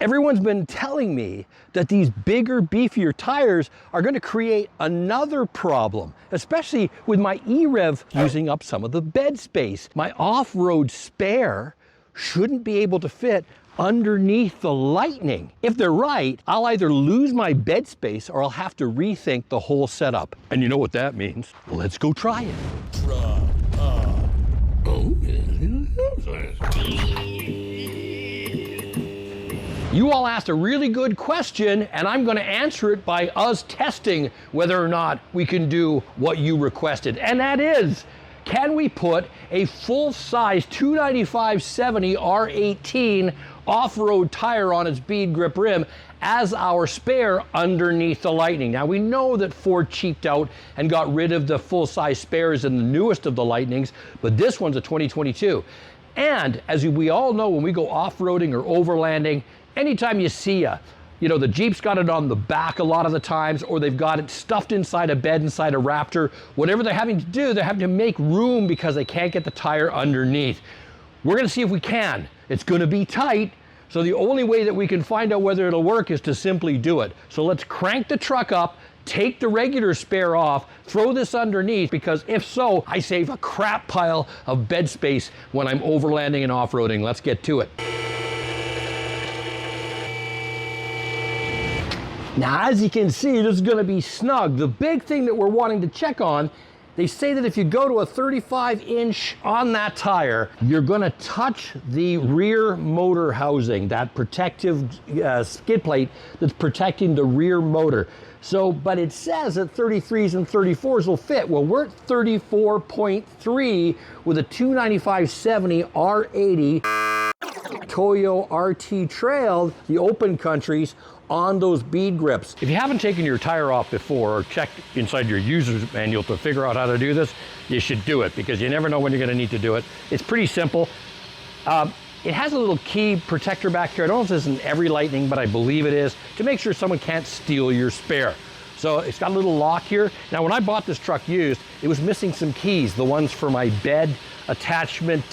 Everyone's been telling me that these bigger, beefier tires are going to create another problem, especially with my EREV using up some of the bed space. My off-road spare shouldn't be able to fit underneath the Lightning. If they're right, I'll either lose my bed space or I'll have to rethink the whole setup. And you know what that means. Let's go try it. You all asked a really good question, and I'm going to answer it by us testing whether or not we can do what you requested. And that is, can we put a full-size 295/70 R18 off-road tire on its bead grip rim as our spare underneath the Lightning? Now, we know that Ford cheaped out and got rid of the full-size spares in the newest of the Lightnings, but this one's a 2022. And as we all know, when we go off-roading or overlanding, anytime you see the Jeep's got it on the back a lot of the times, or they've got it stuffed inside a bed, inside a Raptor, whatever they're having to do, they're having to make room because they can't get the tire underneath. We're gonna see if we can. It's gonna be tight, so the only way that we can find out whether it'll work is to simply do it. So let's crank the truck up, take the regular spare off, throw this underneath, because if so, I save a crap pile of bed space when I'm overlanding and off-roading. Let's get to it. Now, as you can see, this is going to be snug. The big thing that we're wanting to check on, they say that if you go to a 35-inch on that tire, you're going to touch the rear motor housing, that protective skid plate that's protecting the rear motor. So, but it says that 33s and 34s will fit. Well, we're at 34.3 with a 295/70 R80 Toyo RT Trail, the open countries, on those bead grips. If you haven't taken your tire off before or checked inside your user's manual to figure out how to do this, you should do it, because you never know when you're going to need to do it. It's pretty simple. It has a little key protector back here. I don't know if this is in every Lightning, but I believe it is, to make sure someone can't steal your spare. So it's got a little lock here. Now, when I bought this truck used, it was missing some keys, the ones for my bed attachment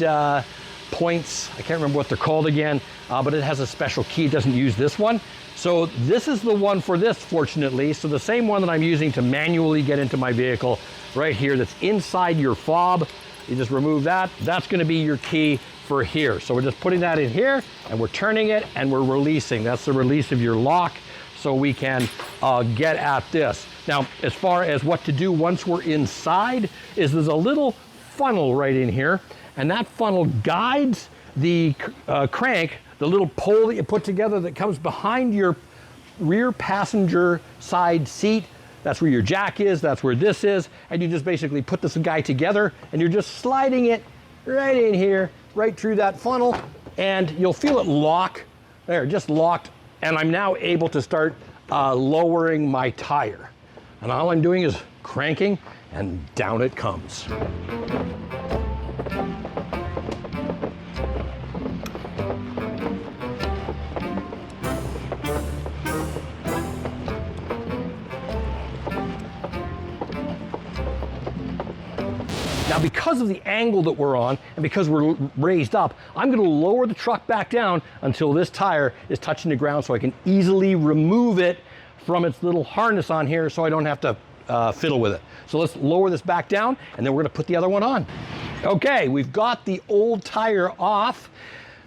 points. I can't remember what they're called again, but it has a special key. It doesn't use this one. So this is the one for this, fortunately. So the same one that I'm using to manually get into my vehicle right here, that's inside your fob. You just remove that. That's going to be your key for here. So we're just putting that in here, and we're turning it, and we're releasing. That's the release of your lock, so we can get at this. Now, as far as what to do once we're inside, is there's a little funnel right in here, and that funnel guides the crank, the little pole that you put together that comes behind your rear passenger side seat. That's where your jack is, that's where this is, and you just basically put this guy together, and you're just sliding it right in here, right through that funnel, and you'll feel it lock. There, just locked, and I'm now able to start lowering my tire. And all I'm doing is cranking, and down it comes. Now, because of the angle that we're on, and because we're raised up, I'm going to lower the truck back down until this tire is touching the ground, so I can easily remove it from its little harness on here, so I don't have to fiddle with it. So let's lower this back down, and then we're going to put the other one on. Okay, we've got the old tire off.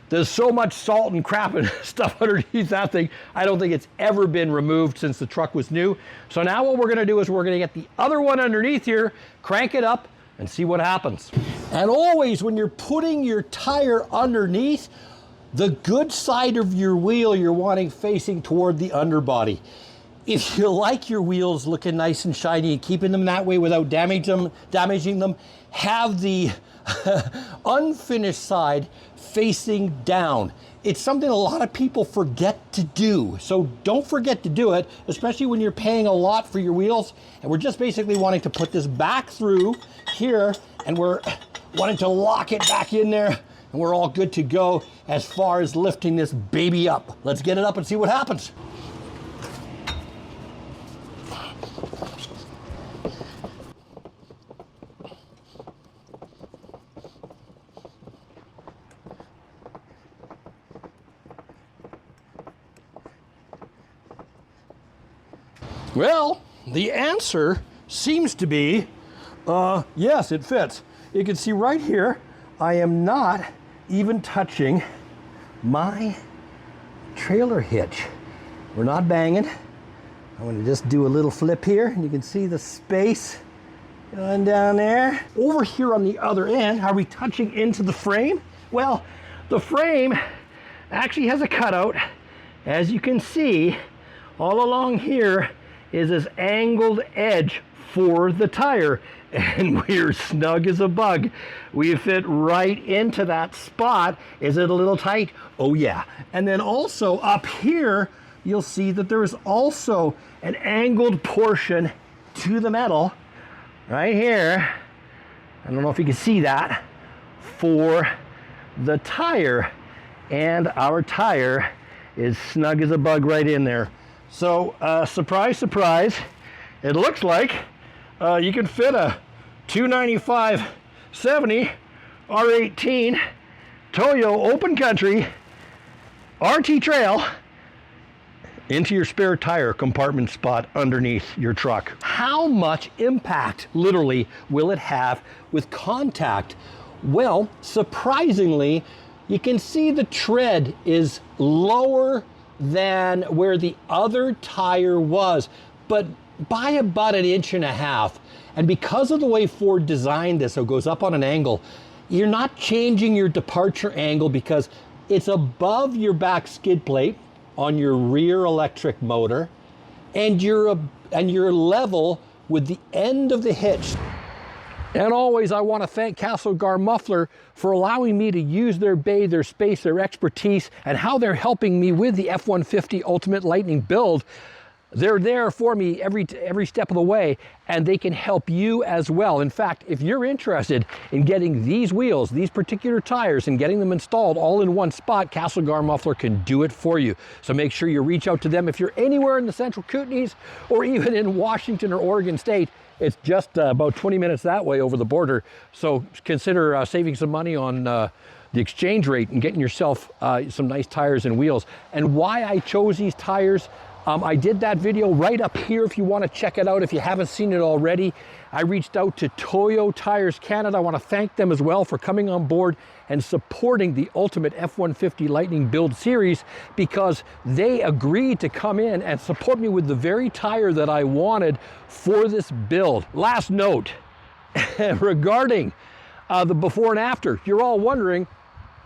There's so much salt and crap and stuff underneath that thing, I don't think it's ever been removed since the truck was new. So now what we're going to do is we're going to get the other one underneath here, crank it up, and see what happens. And always, when you're putting your tire underneath, the good side of your wheel you're wanting facing toward the underbody. If you like your wheels looking nice and shiny and keeping them that way without damaging them, have the unfinished side facing down. It's something a lot of people forget to do. So don't forget to do it, especially when you're paying a lot for your wheels. And we're just basically wanting to put this back through here, and we're wanting to lock it back in there, and we're all good to go as far as lifting this baby up. Let's get it up and see what happens. Well, the answer seems to be, yes, it fits. You can see right here, I am not even touching my trailer hitch. We're not banging. I'm gonna just do a little flip here, and you can see the space going down there. Over here on the other end, are we touching into the frame? Well, the frame actually has a cutout. As you can see, all along here is this angled edge for the tire, and we're snug as a bug. We fit right into that spot. Is it a little tight? Oh yeah. And then also up here, you'll see that there is also an angled portion to the metal right here. I don't know if you can see that, for the tire, and our tire is snug as a bug right in there. So surprise, surprise, it looks like you can fit a 295/70 R18 Toyo open country RT Trail into your spare tire compartment spot underneath your truck. How much impact, literally, will it have with contact? Well, surprisingly, you can see the tread is lower than where the other tire was, but by about 1.5 inches. And because of the way Ford designed this, so it goes up on an angle, you're not changing your departure angle because it's above your back skid plate on your rear electric motor, and you're level with the end of the hitch. And always, I want to thank Castlegar Muffler for allowing me to use their bay, their space, their expertise, and how they're helping me with the F-150 Ultimate Lightning build. They're there for me every step of the way, and they can help you as well. In fact, if you're interested in getting these wheels, these particular tires, and getting them installed all in one spot, Castlegar Muffler can do it for you. So make sure you reach out to them. If you're anywhere in the Central Kootenays or even in Washington or Oregon State, it's just about 20 minutes that way over the border. So consider saving some money on the exchange rate and getting yourself some nice tires and wheels. And why I chose these tires, I did that video right up here if you want to check it out if you haven't seen it already. I reached out to Toyo Tires Canada. I want to thank them as well for coming on board and supporting the Ultimate F-150 Lightning build series, because they agreed to come in and support me with the very tire that I wanted for this build. Last note regarding the before and after. You're all wondering,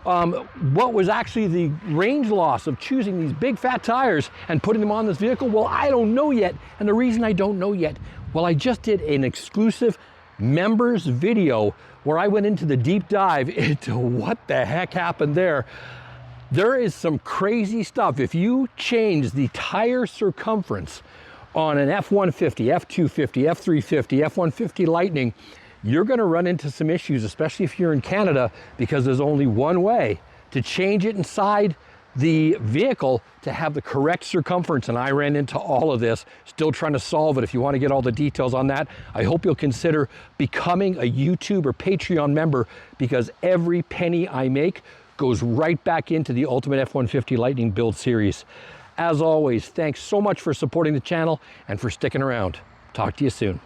what was actually the range loss of choosing these big fat tires and putting them on this vehicle? Well, I don't know yet. And the reason I don't know yet, well, I just did an exclusive members video where I went into the deep dive into what the heck happened there. There is some crazy stuff. If you change the tire circumference on an F-150, F-250, F-350, F-150 Lightning, you're going to run into some issues, especially if you're in Canada, because there's only one way to change it inside the vehicle to have the correct circumference. And I ran into all of this, still trying to solve it. If you want to get all the details on that, I hope you'll consider becoming a YouTube or Patreon member, because every penny I make goes right back into the Ultimate F-150 Lightning build series. As always, thanks so much for supporting the channel and for sticking around. Talk to you soon.